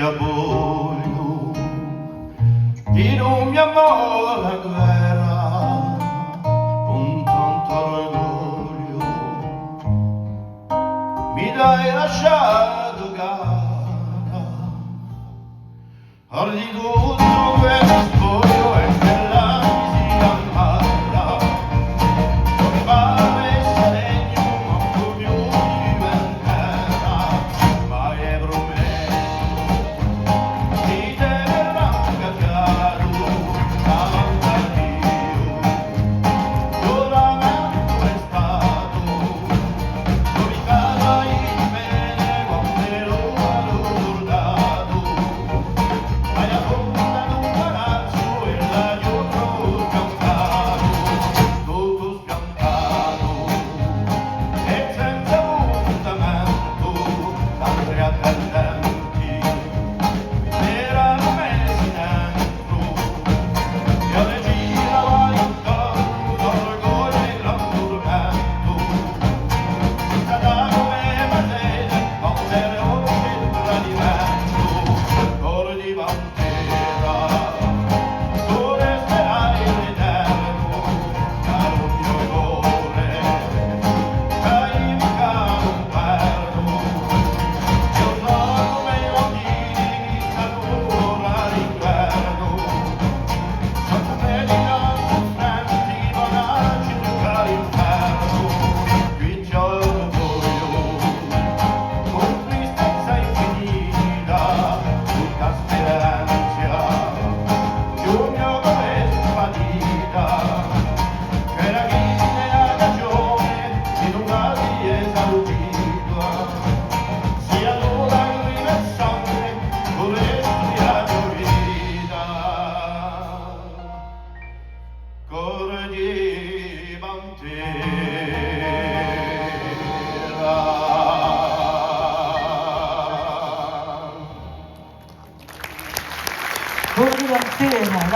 apoyo y no mi amor la guerra con tanto orgoglio mi dai lasciato cara al di tutto questo spoglio e quella mi si ammala non pare segno ma come diventerà ma è promesso di tenerla cacciato davanti a Dio giuramento è stato dove in bene quando ero ricordato ma la fonda d'un palazzo e la giorno scampato tutto scampato e senza fondamento altri attendenti erano messi dentro io le girava intorno d'orgoglio e gran tormento senza da come macete quando ero il tradimento cor di pantera tu resterai l'eterno caro mio cuore hai mancato un perno io so come i bambini chissà ancora l'inverno so come di nostri frenti bonacci tocca l'inferno qui c'è l'orgoglio con tristezza infinita tutta speranza di un mio cuore sfatita che la grande la ragione di non darsi esaudita sia l'ora che vive il sangue vorresti la tua vita cor di pantera Cuore di Pantera.